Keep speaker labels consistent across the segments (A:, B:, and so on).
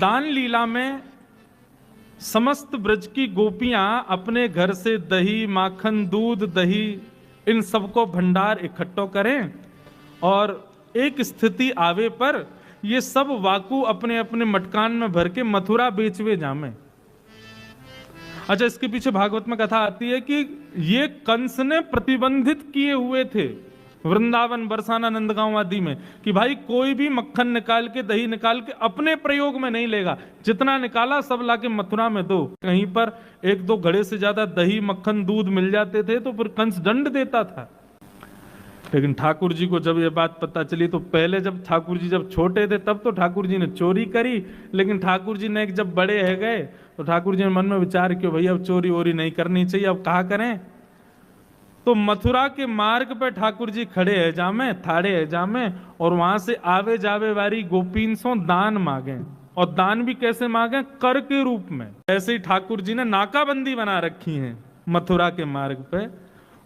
A: दान लीला में समस्त ब्रज की गोपियां अपने घर से दही, माखन, दूध, दही इन सबको भंडार इकट्ठो करें और एक स्थिति आवे पर ये सब वाकु अपने अपने मटकान में भर के मथुरा बेचवे जामे। अच्छा, इसके पीछे भागवत में कथा आती है कि ये कंस ने प्रतिबंधित किए हुए थे वृंदावन, बरसाना, नंदगांव आदि में कि भाई कोई भी मक्खन निकाल के, दही निकाल के अपने प्रयोग में नहीं लेगा, जितना निकाला सब लाके मथुरा में दो। कहीं पर एक दो घड़े से ज्यादा दही, मक्खन, दूध मिल जाते थे तो फिर कंस दंड देता था। लेकिन ठाकुर जी को जब ये बात पता चली तो पहले जब ठाकुर जी जब छोटे थे तब तो ठाकुर जी ने चोरी करी, लेकिन ठाकुर जी ने जब बड़े है गए तो ठाकुर जी ने मन में विचार किया भाई अब चोरी वोरी नहीं करनी चाहिए, अब कहा करें। तो मथुरा के मार्ग पे ठाकुर जी खड़े है जामे, थाड़े है जामे, और वहां से आवे जावे वाली गोपीन सो दान मांगे। और दान भी कैसे मांगे? कर के रूप में। ऐसे ही ठाकुर जी ने नाकाबंदी बना रखी है मथुरा के मार्ग पे,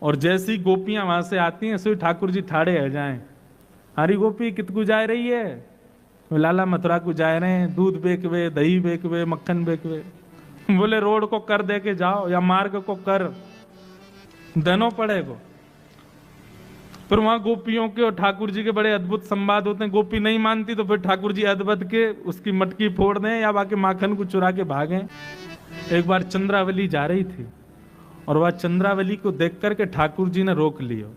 A: और जैसी गोपियां वहां से आती हैं सो ठाकुर जी ठाड़े है जाए। हरी गोपी कितकू जा रही है? लाला मथुरा को जा रहे हैं, दूध बेचवे, दही बेचवे, मक्खन बेचवे। बोले रोड को कर दे के जाओ या मार्ग को कर देनो पड़ेगा। फिर वहां गोपियों के और ठाकुर जी के बड़े अद्भुत संवाद होते हैं। गोपी नहीं मानती तो फिर ठाकुर जी अद्भुत के उसकी मटकी फोड़ दें या बाकी माखन को चुरा के भागें। एक बार चंद्रावली जा रही थी और वह चंद्रावली को देख करके ठाकुर जी ने रोक लिया।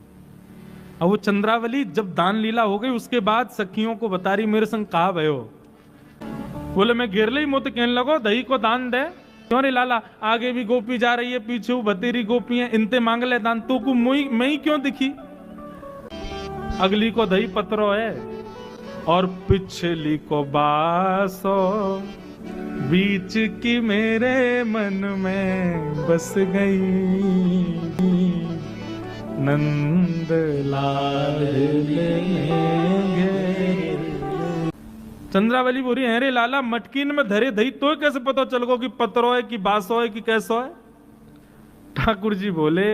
A: अब वो चंद्रावली जब दान लीला हो गई उसके बाद सखियों को बता रही मेरे संग कहा भयो। बोले मैं गिरले ही मुत कहने लगो दही को दान दे। क्यों रे लाला, आगे भी गोपी जा रही है, पीछे बतेरी गोपी है, इनते मांग ले दान, तू को मैं ही क्यों दिखी? अगली को दही पत्रो है और पिछली को बासो, बीच की मेरे मन में बस गई, नंद लाल लेंगे। चंद्रावली बोली है रे लाला, मटकीन में धरे दही तो कैसे पता चल गो कि पत्रो है कि बासो है कि कैसो है? ठाकुर जी बोले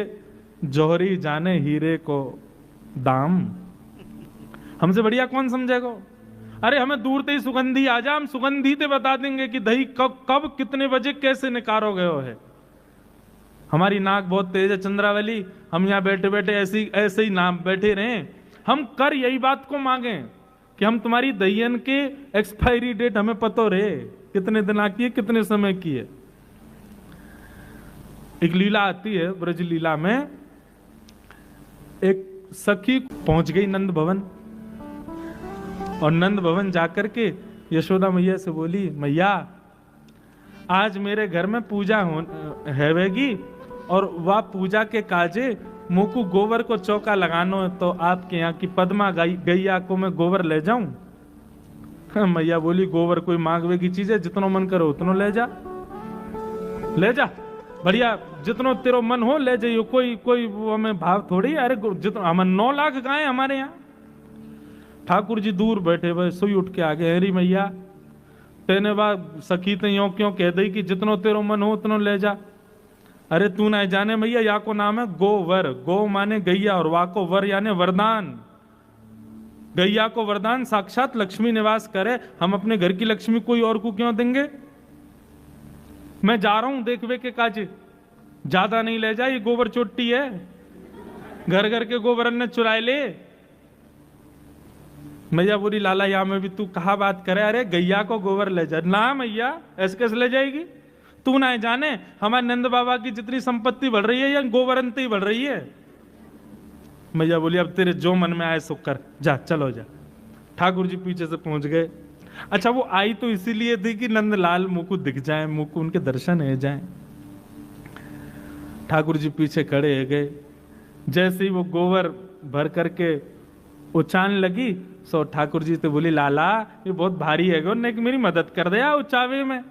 A: जौहरी जाने हीरे को दाम, हमसे बढ़िया कौन समझेगा? अरे हमें दूर से ही सुगंधी आ जा, हम सुगंधी ते बता देंगे कि दही कब कितने बजे कैसे निकारो गयो है। हमारी नाक बहुत तेज है चंद्रावली, हम यहाँ बैठे बैठे ऐसे ही नाम बैठे रहे। हम कर यही बात को मांगे कि हम तुम्हारी दहियन के एक्सपायरी डेट हमें पतो रहे, कितने दिन की है, कितने समय की है। एक लीला आती है ब्रज लीला में, एक सखी पहुंच गई नंद भवन और नंद भवन जाकर के यशोदा मैया से बोली मैया आज मेरे घर में पूजा हैवेगी और वह पूजा के काजे मुकु गोबर को चौका लगानो है, तो आपके यहाँ की पद्मा गैया को मैं गोबर ले जाऊं? मैया बोली गोबर कोई मांगवे की चीज है, जितनो मन करो उतनो ले जा बढ़िया, जितनो तेरो मन हो ले जाइयो, कोई वो हमें भाव थोड़ी। अरे जितना हमें 9 लाख गाय हमारे यहाँ। ठाकुर जी दूर बैठे भाई सुई उठ के आगे, हरी मैया तेने बात सखी ते यो क्यों कह दी कि जितनो तेरो मन हो उतनो ले जा? अरे तू ना जाने मैया, या को नाम है गोवर, गो माने गैया और वा को वर यानी वरदान। गैया को वरदान साक्षात लक्ष्मी निवास करे, हम अपने घर की लक्ष्मी कोई और को क्यों देंगे? मैं जा रहा हूं देखवे के काजे, ज्यादा नहीं ले जा, ये गोबर चोटी है, घर घर के गोबर ने चुराए ले। मैया बोली लाला या में भी तू कहा बात करे? अरे गैया को गोबर ले जा ना मैया, ऐसे कैसे ले जाएगी? तू ना जाने हमारे नंद बाबा की जितनी संपत्ति बढ़ रही है या गोबरंती ही बढ़ रही है। मैया बोली अब तेरे जो मन में आए सो कर, जा चलो जा। ठाकुर जी पीछे से पहुंच गए। अच्छा वो आई तो इसीलिए थी कि नंदलाल मुंह को दिख जाए, मुंह को उनके दर्शन हो जाए। ठाकुर जी पीछे खड़े हो गए। जैसे ही वो गोबर भर करके उचान लगी सो ठाकुर जी तो बोली लाला ये बहुत भारी है, ने मेरी मदद कर दे उचावे में।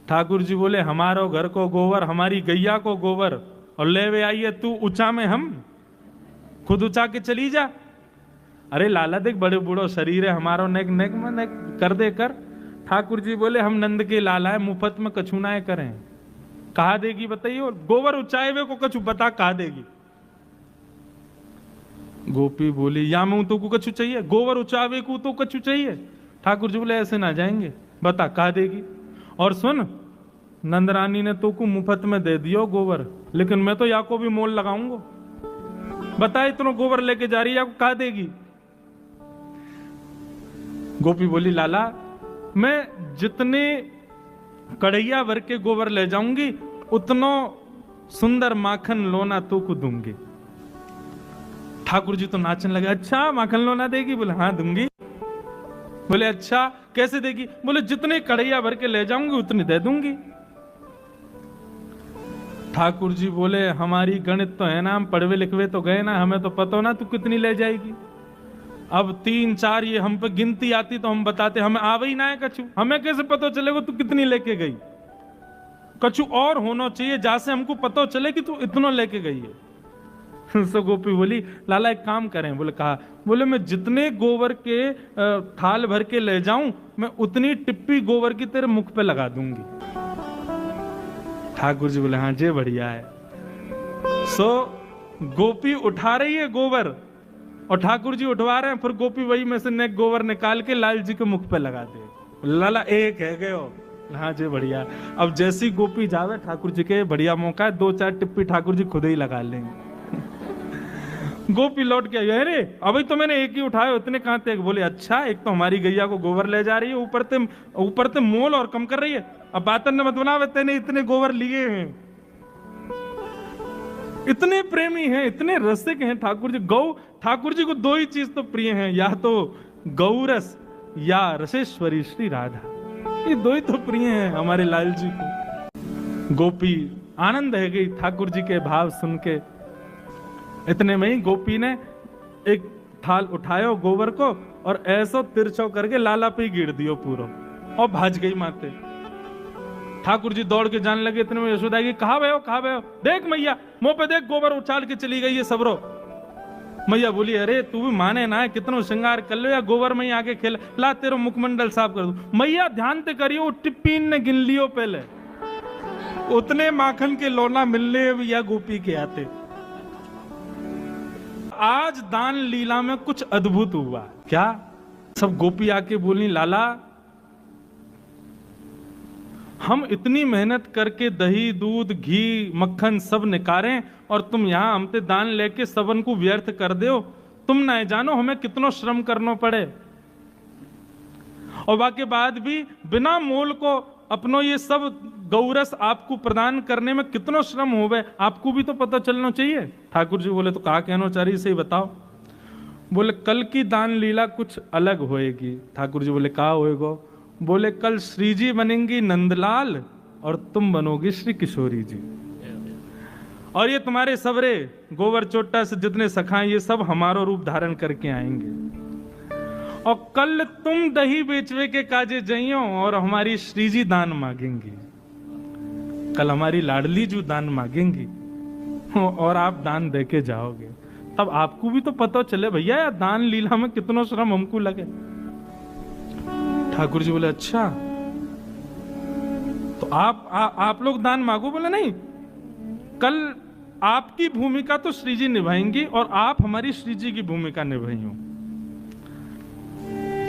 A: ठाकुर जी बोले हमारो घर को गोबर, हमारी गैया को गोबर और ले वे आइए तू ऊंचा में, हम खुद ऊंचा के चली जा। अरे लाला देख बड़े बूढ़ो शरीर है हमारो, नेक नेक में नेक कर दे कर। ठाकुर जी बोले हम नंद के लाला है, मुफ्त में कछुनाए करें, कहा देगी बताइए? और गोबर ऊंचाए वे को कछु बता कहा देगी? गोपी बोली या मैं तो को कछु चाहिए, गोबर उचावे को तो कछु चाहिए। ठाकुर जी बोले ऐसे ना जाएंगे, बता कहा देगी। और सुन, नंदरानी ने तो को मुफ्त में दे दियो गोबर, लेकिन मैं तो या को भी मोल लगाऊंगा। बता इतना गोबर लेके जा रही है, या को कहा देगी। गोपी बोली लाला मैं जितने कढ़ैया भर के गोबर ले जाऊंगी उतना सुंदर माखन लोना तो को दूंगी। ठाकुर जी तो नाचने लगे, अच्छा माखन लोना देगी? बोले हाँ दूंगी। बोले अच्छा कैसे देगी? बोले जितने कढ़ैया भर के ले जाऊंगी उतनी दे दूंगी। ठाकुर जी बोले हमारी गणित तो है ना, हम पढ़वे लिखवे तो गए ना, हमें तो पता ना तू कितनी ले जाएगी। अब 3 4 ये हम पे गिनती आती तो हम बताते, हमें आवे ही ना है कछु, हमें कैसे पता चलेगा तू कितनी लेके गई? कछु और होना चाहिए जहां से हमको पता चले कि तू इतना लेके गई है। सो गोपी बोली लाला एक काम करें। बोले कहा? बोले मैं जितने गोबर के थाल भर के ले जाऊं मैं उतनी टिप्पी गोबर की तेरे मुख पे लगा दूंगी। ठाकुर जी बोले हाँ जे बढ़िया है। सो गोपी उठा रही है गोबर और ठाकुर जी उठवा रहे हैं, फिर गोपी वही में से नेक गोबर निकाल के लाल जी के मुख पे लगा दे। लाला एक है गए हो। हाँ जी बढ़िया। अब जैसी गोपी जावे ठाकुर जी के बढ़िया मौका है, 2 4 टिप्पी ठाकुर जी खुद ही लगा लेंगे। गोपी लौट के अरे अभी तो मैंने एक ही उठाया, इतने कहां थे? बोले अच्छा एक तो हमारी गैया को गोबर ले जा रही है, ऊपर ते मोल और कम कर रही है। अब बातन ने मत बनावे, तेने इतने गोबर लिए हैं। इतने प्रेमी हैं, इतने रसिक हैं ठाकुर जी। ठाकुर जी को 2 ही चीज तो प्रिय हैं, या तो गौरस या रसेश्वरी श्री राधा। ये 2 ही तो प्रिय हैं हमारे लाल जी को। गोपी आनंद है गई ठाकुर जी के भाव सुन के। इतने में ही गोपी ने एक थाल उठायो गोबर को और ऐसो तिरछो करके लाला पे गिर दियो पूरा और भाज गई माते। ठाकुर जी दौड़ के जाने लगे। इतने में यशोदा की कहा भयो देख मैया मुंह पे देख, गोबर उछाल के चली गई है सबरो। मैया बोली अरे तू भी माने ना, कितना श्रृंगार कर लो या गोबर में ही आके खेल, ला तेरा मुखमंडल साफ कर दू। मैया ध्यान ते करियो, टिप्पीन ने गिन लियो पहले, उतने माखन के लोना मिलने या गोपी के आते। आज दान लीला में कुछ अद्भुत हुआ। क्या? सब गोपी आके बोली लाला हम इतनी मेहनत करके दही दूध घी मक्खन सब निकारें और तुम यहां हमसे दान लेके सबन को व्यर्थ कर दो। तुम ना जानो हमें कितना श्रम करना पड़े, और बाकी बाद भी बिना मोल को अपनो ये सब गौरस आपको प्रदान करने में कितना श्रम हो गए, आपको भी तो पता चलना चाहिए। ठाकुर जी बोले तो कहा कहना चाह रही, सही बताओ। बोले कल की दान लीला कुछ अलग होएगी। ठाकुर जी बोले कहा होएगा? बोले कल श्री जी बनेंगी नंदलाल और तुम बनोगी श्री किशोरी जी, और ये तुम्हारे सबरे गोबर चोट्टा से जितने सखाएं ये सब हमारा रूप धारण करके आएंगे, और कल तुम दही बेचवे के काजे जइयो और हमारी श्री जी दान मांगेंगी। कल हमारी लाडली जो दान मांगेंगी और आप दान देके जाओगे, तब आपको भी तो पता चले भैया यार दान लीला में कितना श्रम हमको लगे। ठाकुर जी बोले अच्छा तो आप लोग दान मांगो। बोले नहीं, कल आपकी भूमिका तो श्री जी निभाएंगी और आप हमारी श्री जी की भूमिका निभाइयो।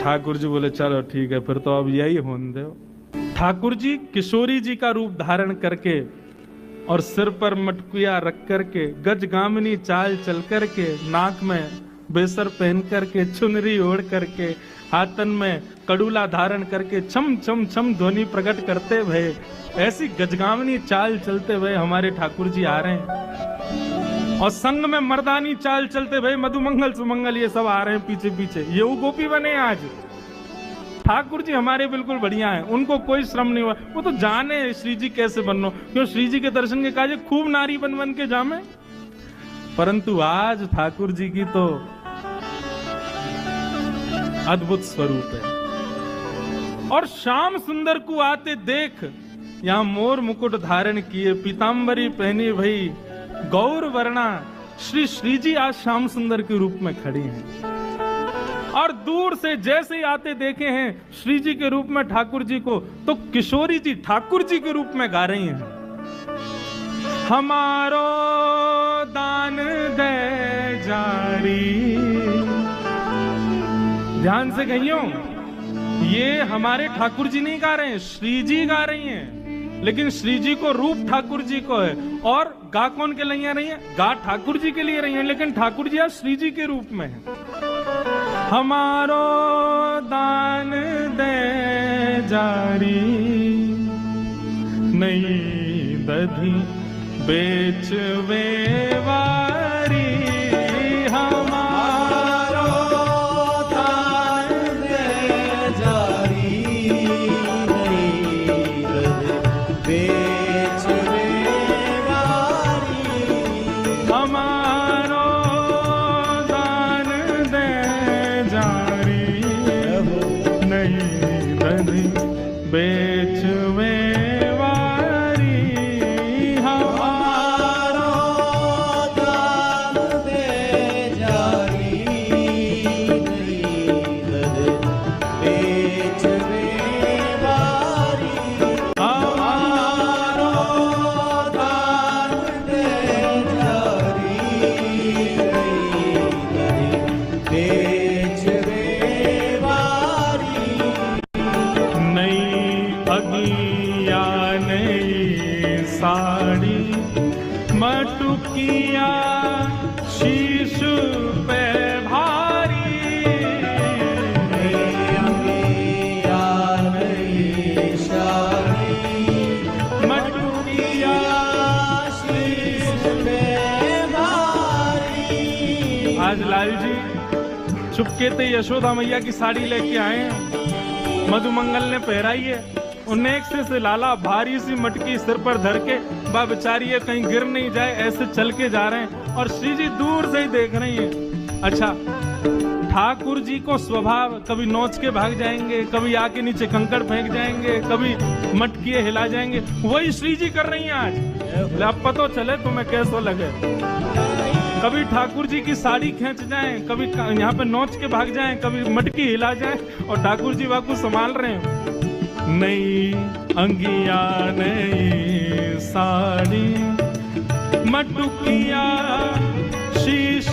A: ठाकुर जी बोले चलो ठीक है, फिर तो अब यही होने दो। ठाकुर जी किशोरी जी का रूप धारण करके और सिर पर मटकुया रख करके, गजगामिनी चाल चल करके, नाक में बेसर पहन करके, चुनरी ओढ़ करके, हाथन में कड़ूला धारण करके छम छम छम ध्वनि प्रकट करते हुए, ऐसी गजगामिनी चाल चलते हुए हमारे ठाकुर जी आ रहे हैं, और संग में मर्दानी चाल चलते हुए मधुमंगल सुमंगल ये सब आ रहे हैं पीछे पीछे। ये वो गोपी बने आज। ठाकुर जी हमारे बिल्कुल बढ़िया हैं, उनको कोई श्रम नहीं हुआ। वो तो जाने श्री जी कैसे बननो, क्यों श्री जी के दर्शन के काजे खूब नारी बन बन के जामे। परंतु आज ठाकुर जी की तो अद्भुत स्वरूप है। और श्याम सुंदर को आते देख, यहां मोर मुकुट धारण किए, पीतांबरी पहनी भई गौर वर्णा, श्री जी आज श्याम सुंदर के रूप में खड़ी हैं। और दूर से जैसे ही आते देखे हैं श्री जी के रूप में ठाकुर जी को, तो किशोरी जी ठाकुर जी के रूप में गा रही हैं, हमारो दान दे जारी। ध्यान से कहियो, ये हमारे ठाकुर जी नहीं गा रहे हैं, श्री जी गा रही हैं, लेकिन श्री जी को रूप ठाकुर जी को है। और गा कौन के लिए रही है? गा ठाकुर जी के लिए रही है, लेकिन ठाकुर जी आज श्री जी के रूप में है। हमारो दान दे जारी, नहीं दधी बेच वेवारी। हमारो दान दे जारी, नहीं दधी बेच वेवारी। हमारो दान दे जारी, नहीं दधी बेच साड़ी मटुकिया शीश पे भारी। मटुकिया शीश पे भारी। आज लाल जी चुपके ते यशोदा मैया की साड़ी लेके आए हैं, मधुमंगल ने पहराई है। नेक से लाला भारी सी मटकी सिर पर धर के, बा बेचारी है कहीं गिर नहीं जाए, ऐसे चल के जा रहे हैं और श्री जी दूर से ही देख रही हैं। अच्छा, ठाकुर जी को स्वभाव कभी नोच के भाग जाएंगे, कभी आके नीचे कंकड़ फेंक जाएंगे, कभी मटकी हिला जाएंगे, वही श्री जी कर रही हैं आज। अब पता चले तुम्हें कैसा लगे। कभी ठाकुर जी की साड़ी खींच जाएं, कभी यहाँ पे नोच के भाग जाएं, कभी मटकी हिला जाएं, और ठाकुर जी वाकू संभाल रहे हैं। नई अंगिया नई साड़ी मटुकिया शीश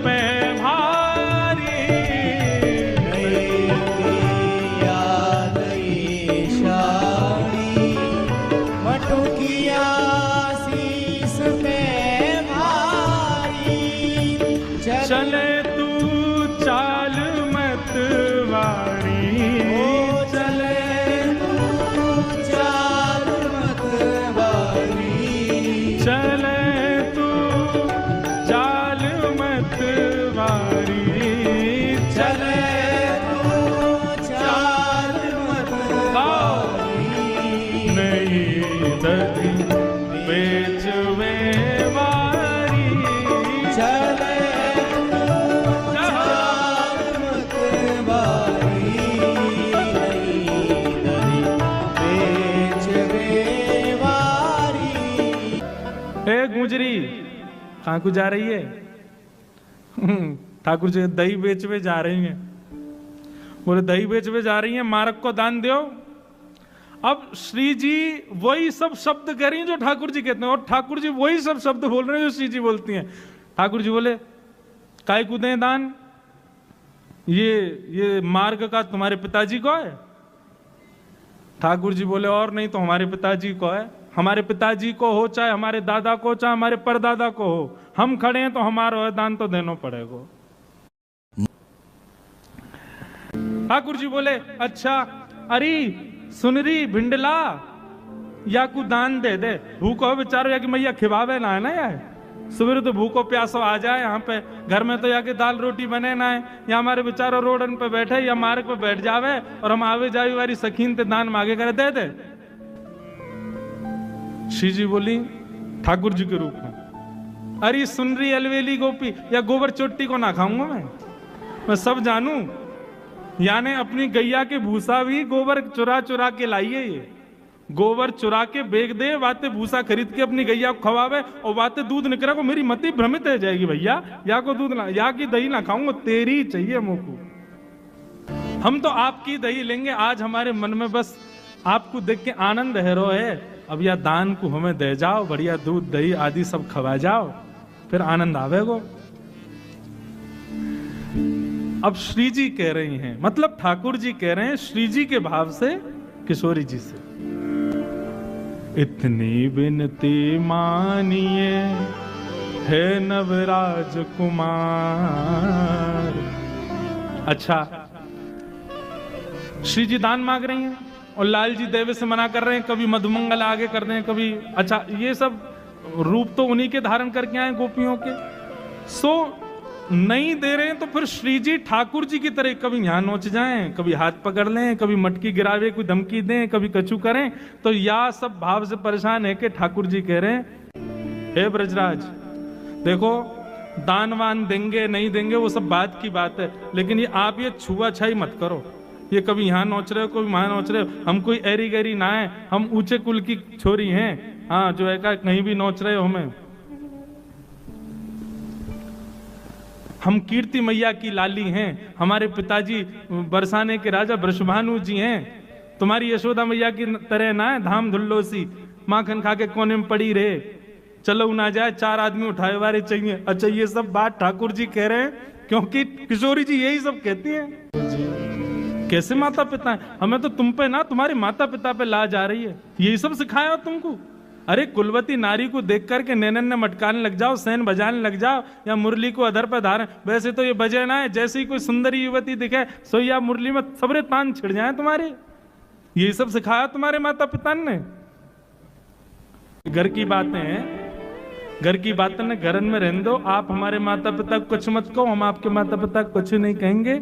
A: पे भारी। नई अंगिया नई साड़ी मटुकिया शीश पे भारी। चले तू चाल मत वारी, गुजरी कहाँ को जा रही है? ठाकुर जी दही बेचवे जा रही हैं। बोले दही बेचवे जा रही हैं, मारक को दान दो। अब श्री जी वही सब शब्द कह रही हैं जो ठाकुर जी कहते हैं, और ठाकुर जी वही सब शब्द बोल रहे हैं जो श्री जी बोलती हैं। ठाकुर जी बोले काय को दें दान? ये मार्ग का तुम्हारे पिताजी को है। ठाकुर जी बोले और नहीं तो हमारे पिताजी को है। हमारे पिताजी को हो, चाहे हमारे दादा को, चाहे हमारे परदादा को हो, हम खड़े हैं तो हमारा दान तो देना पड़ेगा। ठाकुर जी बोले अच्छा, अरे सुनरी भिंडला या को दान दे दे। भूखो बेचारो या कि मैया खिबावे ना है ना यार, सुबह तो भूखो प्यासो आ जाए यहाँ पे, घर में तो या कि दाल रोटी बने ना है, या हमारे बेचारो रोडन पे बैठे या मार्ग पे बैठ जावे और हम आवे जावे वाली सखीन ते दान मांगे करे दे दे। श्री जी बोली ठाकुर जी के रूप में, अरे सुनरी अलवेली गोपी या गोबर चोटी को ना खाऊंगा मैं सब जानू। यानी अपनी गैया के भूसा भी गोबर चुरा चुरा के लाइए, ये गोबर चुरा के बेच दे, बातें भूसा खरीद के अपनी गैया को खवावे और बातें दूध निकला को मेरी मति भ्रमित हो जाएगी। भैया या को दूध ना, या की दही ना खाऊंगा, तेरी चाहिए मोकू। हम तो आपकी दही लेंगे। आज हमारे मन में बस आपको देख के आनंद है रो है। अब या दान को हमें दे जाओ, बढ़िया दूध दही आदि सब खवा जाओ, फिर आनंद आवेगो। अब श्री जी कह रही हैं, मतलब ठाकुर जी कह रहे हैं श्री जी के भाव से किशोरी जी से, इतनी विनती मानिए हे नवराज कुमार। अच्छा, श्री जी दान मांग रही हैं और लाल जी देवे से मना कर रहे हैं, कभी मधुमंगल आगे कर दें कभी। अच्छा, ये सब रूप तो उन्हीं के धारण करके आए गोपियों के, सो नहीं दे रहे हैं तो फिर श्री जी ठाकुर जी की तरह कभी यहां नोच जाएं, कभी हाथ पकड़ लें, कभी मटकी गिरावे, कोई धमकी दें, कभी कछु करें। तो या सब भाव से परेशान है कि ठाकुर जी कह रहे हैं हे ब्रजराज देखो, दान वान देंगे नहीं देंगे वो सब बात की बात है, लेकिन ये आप ये छुआ छाई मत करो। ये कभी यहाँ नोच रहे हो, कभी वहां नोच रहे हो, हम कोई एरी गैरी ना है, हम ऊंचे कुल की छोरी हैं, हाँ जो है कहीं भी नोच रहे हो हमें। हम कीर्ति मैया की लाली हैं, हमारे पिताजी बरसाने के राजा वृषभानु जी हैं, तुम्हारी यशोदा मैया की तरह ना है धाम धुल्लो सी माखन खा के कोने में पड़ी रहे, चलो ना जाए, 4 आदमी उठाए वारे चाहिए। अच्छा, ये सब बात ठाकुर जी कह रहे हैं क्योंकि किशोरी जी यही सब कहती हैं। कैसे माता पिता है, हमें तो तुम पे ना तुम्हारे माता पिता पे लाज आ रही है, यही सब सिखाया हो तुमको। अरे कुलवती नारी को देख करके नैनन ने मटकाने लग जाओ, सैन बजाने लग जाओ, या मुरली को अधर पर धारण। वैसे तो ये बजे ना है, जैसे ही कोई सुंदरी युवती दिखे सोया मुरली में सबरे तान छिड़ जाए तुम्हारे। यही सब सिखाया तुम्हारे माता पिता ने। घर की बातें हैं, घर की बातें ने घरन में रहने दो। आप हमारे माता पिता को कुछ मत कहो, हम आपके माता पिता को कुछ नहीं कहेंगे,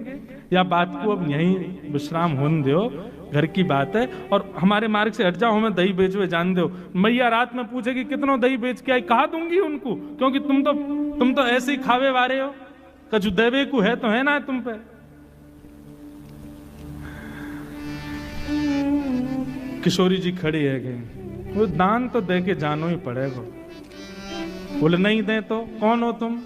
A: या बात को अब यहीं विश्राम होने दो, घर की बात है। और हमारे मार्ग से हट जाओ, हमें दही बेचवे जान दो। मैया रात में पूछेगी कितनों दही बेच के आई, कहा दूंगी उनको, क्योंकि तुम तो ऐसे ही खावे वारे हो, कछु देवे को है तो है ना तुम पे। किशोरी जी खड़ी है गई, वो दान तो दे के जानो ही पड़ेगा। बोले नहीं दे तो कौन हो तुम?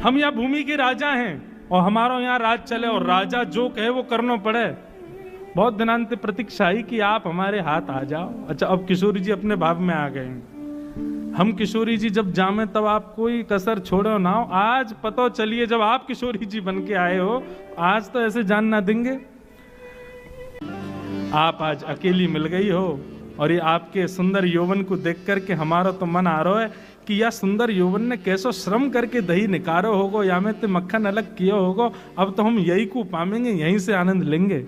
A: हम यहाँ भूमि के राजा हैं और हमारा यहाँ राज चले, और राजा जो कहे वो करना पड़े। बहुत दिनांत प्रतीक्षा ही कि आप हमारे हाथ आ जाओ। अच्छा, अब किशोरी जी अपने भाव में आ गए। हम किशोरी जी जब जामे तब आप कोई कसर छोड़ो ना हो। आज पता चलिए जब आप किशोरी जी बन के आए हो, आज तो ऐसे जान ना देंगे। आप आज अकेली मिल गई हो और ये आपके सुंदर यौवन को देख करके हमारा तो मन आ रहा है कि यह सुंदर यौवन ने कैसो श्रम करके दही निकारो होगो, या में ते मक्खन अलग किया होगो। अब तो हम यही को पामेंगे, यहीं से आनंद लेंगे।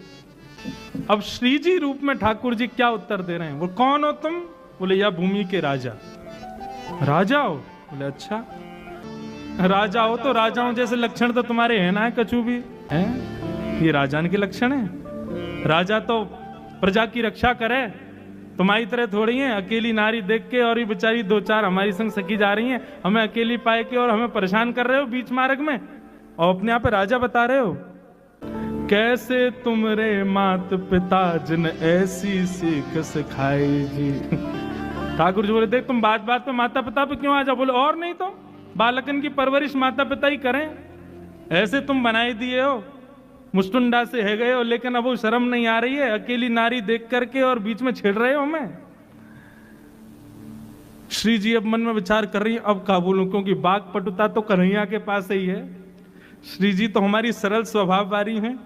A: अब श्री जी रूप में ठाकुर जी क्या उत्तर दे रहे हैं? वो कौन हो तुम? बोले या भूमि के राजा। राजा हो? बोले अच्छा राजा हो तो राजाओं जैसे लक्षण तो तुम्हारे है ना, कछु भी है? ये राजान के लक्षण है। राजा तो प्रजा की रक्षा करे, तुम्हारी तरह थोड़ी है अकेली नारी देख के, और ये बेचारी 2-4 हमारी संग सखी जा रही हैं, हमें अकेली पाए के और हमें परेशान कर रहे हो बीच मार्ग में, और अपने आप राजा बता रहे हो। कैसे तुमरे मात पिता जिन ऐसी सीख सिखाई जी। ठाकुर जी बोले देख तुम बात बात पे माता पिता पे क्यों आ जाओ? बोले और नहीं तो बालकन की परवरिश माता पिता ही करें, ऐसे तुम बनाई दिए हो, मुस्टुंडा से है गए हो, लेकिन अब वो शर्म नहीं आ रही है अकेली नारी देख करके और बीच में छेड़ रहे हो हमें। श्री जी अब मन में विचार कर रही है अब क्या बोलूं, क्योंकि बाघ पटुता तो कन्हैया के पास ही है। श्री जी तो हमारी सरल स्वभाव वाली हैं।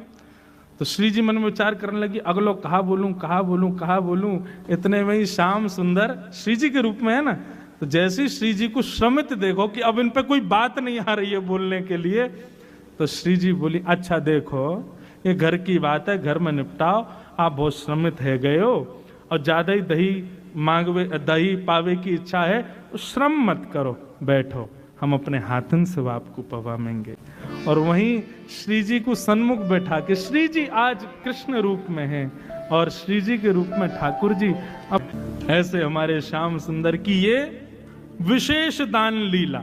A: तो श्री जी मन में विचार करने लगी अगलो कहा बोलूं कहा बोलूं कहा बोलूं। इतने में ही श्याम सुंदर श्री जी के रूप में है ना, तो जैसे श्री जी को श्रमित देखो कि अब इन पे कोई बात नहीं आ रही है बोलने के लिए, तो श्री जी बोली अच्छा देखो ये घर की बात है, घर में निपटाओ, आप बहुत श्रमित है गए हो और ज्यादा ही दही पावे की इच्छा है तो श्रम मत करो, बैठो, हम अपने हाथन से आपको पवामेंगे। और वहीं श्री जी को सन्मुख बैठा के, श्री जी आज कृष्ण रूप में हैं और श्री जी के रूप में ठाकुर जी। अब ऐसे हमारे श्याम सुंदर की ये विशेष दान लीला